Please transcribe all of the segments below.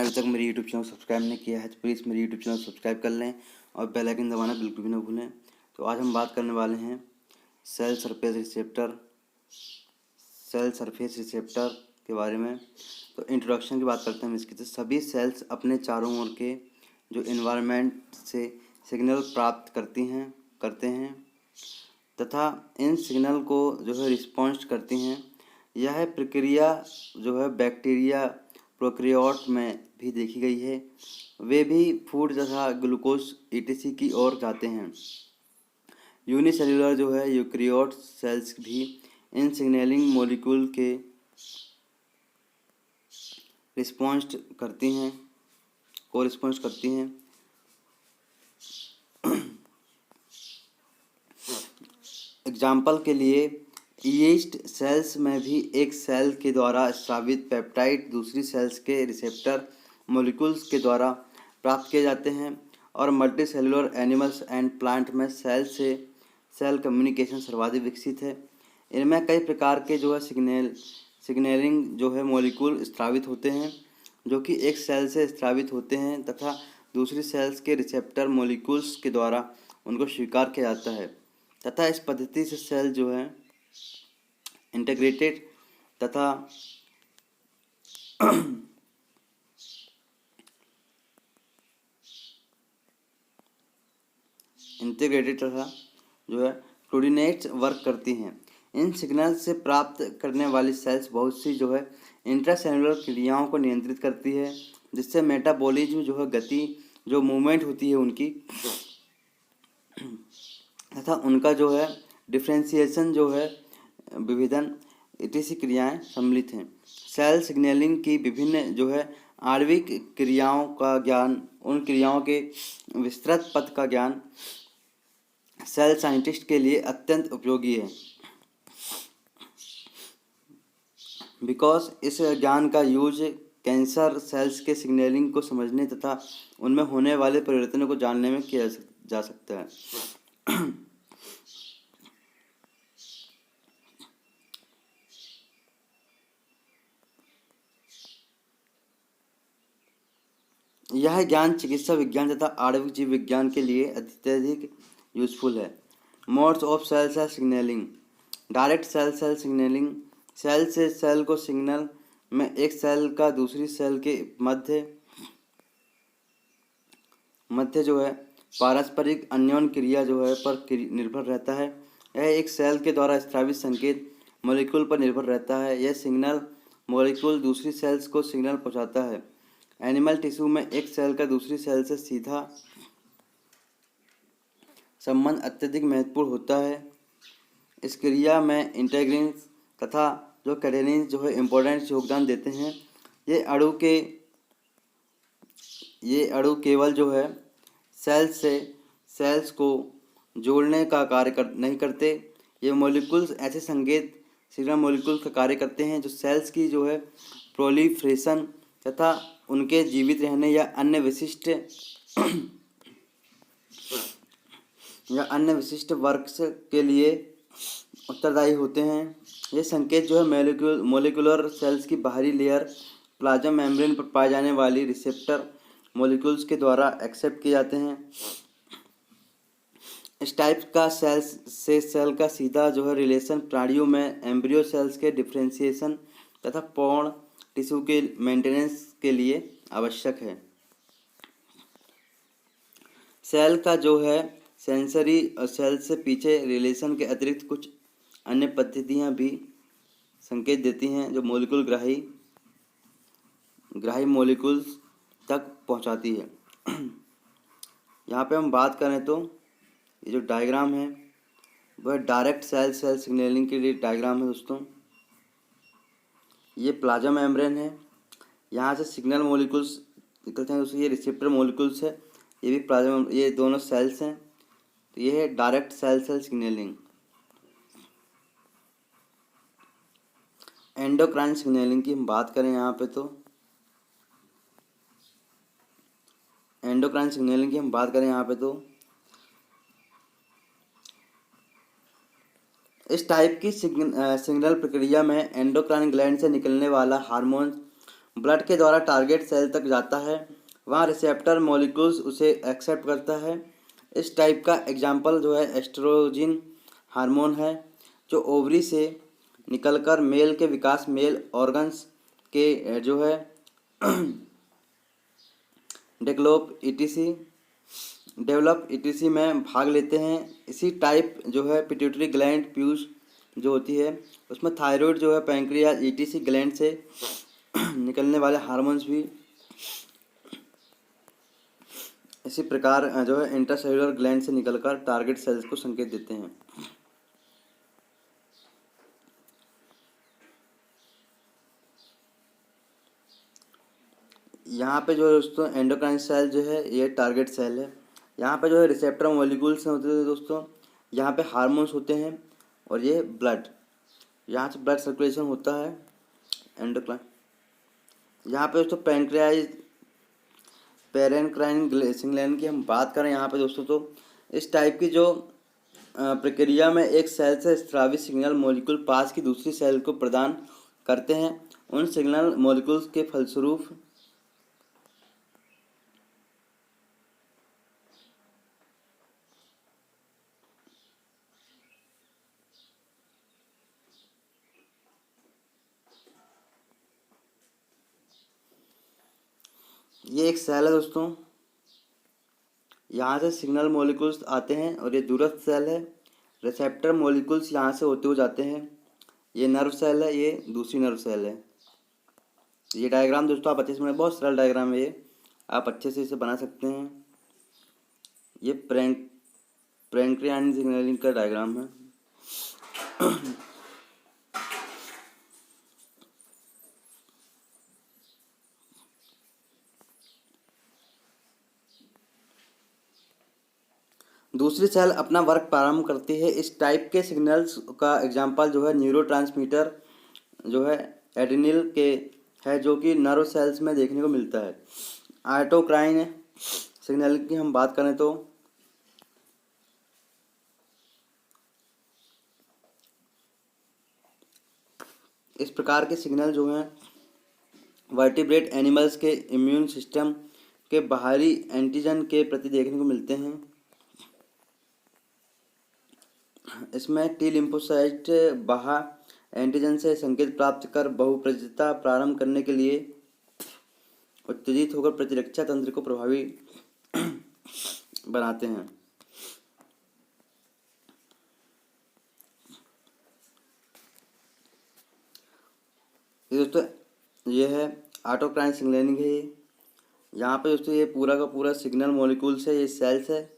अभी तक मेरी यूट्यूब चैनल सब्सक्राइब नहीं किया है तो प्लीज़ मेरी यूट्यूब चैनल सब्सक्राइब कर लें और बेल आइकन दबाना बिल्कुल भी ना भूलें। तो आज हम बात करने वाले हैं सेल सरफेस रिसेप्टर के बारे में। तो इंट्रोडक्शन की बात करते हैं हम इसकी। तो सभी सेल्स अपने चारों ओर के जो इन्वायरमेंट से सिग्नल प्राप्त करते हैं तथा इन सिग्नल को जो है रिस्पॉन्स करती हैं। यह प्रक्रिया जो है बैक्टीरिया प्रोकैरियोट में भी देखी गई है। वे भी फूड तथा ग्लूकोज ईटीसी की ओर जाते हैं। यूनिसेल्युलर जो है यूकैरियोट सेल्स भी इन सिग्नलिंग मॉलिक्यूल के रिस्पॉन्स करती हैं। एग्जाम्पल के लिए यीस्ट सेल्स में भी एक सेल के द्वारा स्रावित पेप्टाइड दूसरी सेल्स के रिसेप्टर मॉलिक्यूल्स के द्वारा प्राप्त किए जाते हैं और मल्टीसेलुलर एनिमल्स एंड प्लांट में सेल से सेल कम्युनिकेशन सर्वाधिक विकसित है। इनमें कई प्रकार के जो है सिग्नलिंग जो है मॉलिक्यूल स्रावित होते हैं जो कि एक सेल से स्रावित होते हैं तथा दूसरी सेल्स के रिसेप्टर मॉलिक्यूल्स के द्वारा उनको स्वीकार किया जाता है तथा इस पद्धति से सेल जो है इंटीग्रेटेड तथा जो है कोऑर्डिनेट्स वर्क करती हैं। इन सिग्नल से प्राप्त करने वाली सेल्स बहुत सी जो है इंट्रासेलुलर क्रियाओं को नियंत्रित करती है जिससे मेटाबॉलिज्म जो है गति जो मूवमेंट होती है उनकी तथा उनका जो है डिफ्रेंसिएशन जो है विभेदन ईटीसी क्रियाएं सम्मिलित हैं। सेल सिग्नलिंग की विभिन्न जो है आणविक क्रियाओं का ज्ञान, उन क्रियाओं के विस्तृत पथ का ज्ञान सेल साइंटिस्ट के लिए अत्यंत उपयोगी है बिकॉज इस ज्ञान का यूज कैंसर सेल्स के सिग्नलिंग को समझने तथा उनमें होने वाले परिवर्तनों को जानने में किया जा सकता है। यह ज्ञान चिकित्सा विज्ञान तथा आणविक जीव विज्ञान के लिए अत्यधिक यूजफुल है। Modes of cell signalling. Direct cell signalling. Cell से सेल को सिग्नल में एक सेल का दूसरी सेल के मध्य जो है पारस्परिक अन्योन्य क्रिया जो है पर निर्भर रहता है। यह एक सेल के द्वारा स्रावित संकेत मॉलिक्यूल पर निर्भर रहता है। यह सिग्नल मॉलिक्यूल दूसरी सेल्स को सिग्नल पहुंचाता है। एनिमल टिश्यू में एक सेल का दूसरी सेल से सीधा संबंध अत्यधिक महत्वपूर्ण होता है। इस क्रिया में इंटीग्रिन्स तथा जो कैडेनिन जो है इम्पोर्टेंट योगदान देते हैं। ये अणु केवल जो है सेल्स को जोड़ने का कार्य नहीं करते। ये मॉलिक्यूल्स ऐसे संकेत सिग्नल मॉलिक्यूल्स का कार्य करते हैं जो सेल्स की जो है प्रोलिफरेशन तथा उनके जीवित रहने या अन्य विशिष्ट वर्क्स के लिए उत्तरदायी होते हैं। ये संकेत जो है मोलिकुलर सेल्स की बाहरी लेयर प्लाज्मा मेम्ब्रेन पर पाए जाने वाली रिसेप्टर मॉलिक्यूल्स के द्वारा एक्सेप्ट किए जाते हैं। इस टाइप का सेल का सीधा जो है रिलेशन प्राणियों में एम्ब्रियो सेल्स के डिफ्रेंसिएशन तथा पूर्ण टिश्यू के मेंटेनेंस के लिए आवश्यक है। सेल का जो है सेंसरी और सेल से पीछे रिलेशन के अतिरिक्त कुछ अन्य पद्धतियाँ भी संकेत देती हैं जो मॉलिक्यूल ग्राही मॉलिक्यूल्स तक पहुंचाती है। यहाँ पे हम बात करें तो ये जो डायग्राम है वह डायरेक्ट सेल सिग्नलिंग के लिए डायग्राम है दोस्तों। ये प्लाज्मा मेम्ब्रेन है, यहाँ से सिग्नल मॉलिक्यूल्स निकलते हैं दोस्तों। ये रिसेप्टर मॉलिक्यूल्स है, ये भी प्लाज्मा, ये दोनों सेल्स हैं। तो ये है direct cell signalling. Endocrine signalling की हम बात करें यहाँ पे तो इस टाइप की सिग्नल प्रक्रिया में एंडोक्राइन ग्लैंड से निकलने वाला हार्मोन ब्लड के द्वारा टारगेट सेल तक जाता है, वहाँ रिसेप्टर मॉलिक्यूल्स उसे एक्सेप्ट करता है। इस टाइप का एग्जाम्पल जो है एस्ट्रोजन हार्मोन है, जो ओवरी से निकलकर मेल के विकास, मेल ऑर्गन्स के जो है डेवलप ईटीसी में भाग लेते हैं। इसी टाइप जो है पिट्यूटरी ग्लैंड प्यूस जो होती है, उसमें थायराइड जो है पैंक्रियाज ईटीसी ग्लैंड से निकलने वाले हार्मोन्स भी इसी प्रकार जो है इंट्रासेल्युलर ग्लैंड से निकलकर टारगेट सेल्स को संकेत देते हैं। यहाँ पे जो है दोस्तों एंडोक्राइन सेल जो है ये टारगेट सेल है। यहाँ पे जो है रिसेप्टर मॉलिक्यूल्स होते हैं दोस्तों, यहाँ पे हार्मोन्स होते हैं, और ये ब्लड, यहाँ से ब्लड सर्कुलेशन होता है एंडोक्राइन। यहाँ पे दोस्तों पेरेनक्राइन ग्लैंड की हम बात करें यहाँ पे दोस्तों, तो इस टाइप की जो प्रक्रिया में एक सेल से स्रावित सिग्नल मॉलिक्यूल पास की दूसरी सेल को प्रदान करते हैं। उन सिग्नल मॉलिक्यूल्स के फलस्वरूप ये एक सेल है दोस्तों, यहाँ से सिग्नल मॉलिक्यूल्स आते हैं, और ये दूरस्थ सेल है। रिसेप्टर मॉलिक्यूल्स यहाँ से होते हुए जाते हैं। ये नर्व सेल है, ये दूसरी नर्व सेल है। ये डायग्राम दोस्तों आप अच्छे से, बहुत सरल डायग्राम है ये, आप अच्छे से इसे बना सकते हैं। ये पैंक्रियाटिक सिग्नलिंग का डायग्राम है। दूसरी सेल अपना वर्क प्रारंभ करती है। इस टाइप के सिग्नल्स का एग्जांपल जो है न्यूरोट्रांसमीटर जो है एड्रिनल के है, जो कि नर्व सेल्स में देखने को मिलता है। ऑटोक्राइन सिग्नल की हम बात करें तो इस प्रकार के सिग्नल जो हैं वर्टिब्रेट एनिमल्स के इम्यून सिस्टम के बाहरी एंटीजन के प्रति देखने को मिलते हैं। इसमें टी लिम्फोसाइट बाह्य एंटीजन से संकेत प्राप्त कर बहुप्रजता प्रारंभ करने के लिए उत्तेजित होकर प्रतिरक्षा तंत्र को प्रभावी बनाते हैं। ये दोस्तों ये है ऑटोक्राइन सिग्नलिंग है। ये यहाँ पे दोस्तों ये पूरा का पूरा सिग्नल मॉलिक्यूल्स है, ये सेल्स है,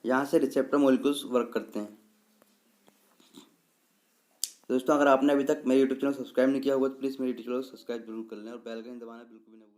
यहाँ से रिसेप्टर मॉलिक्यूल्स वर्क करते हैं। दोस्तों अगर आपने अभी तक मेरे यूट्यूब चैनल सब्सक्राइब नहीं किया होगा तो प्लीज़ मेरे यूट्यूब चैनल को सब्सक्राइब जरूर कर लें, और बेल आइकन दबाना बिल्कुल भी ना भूलें।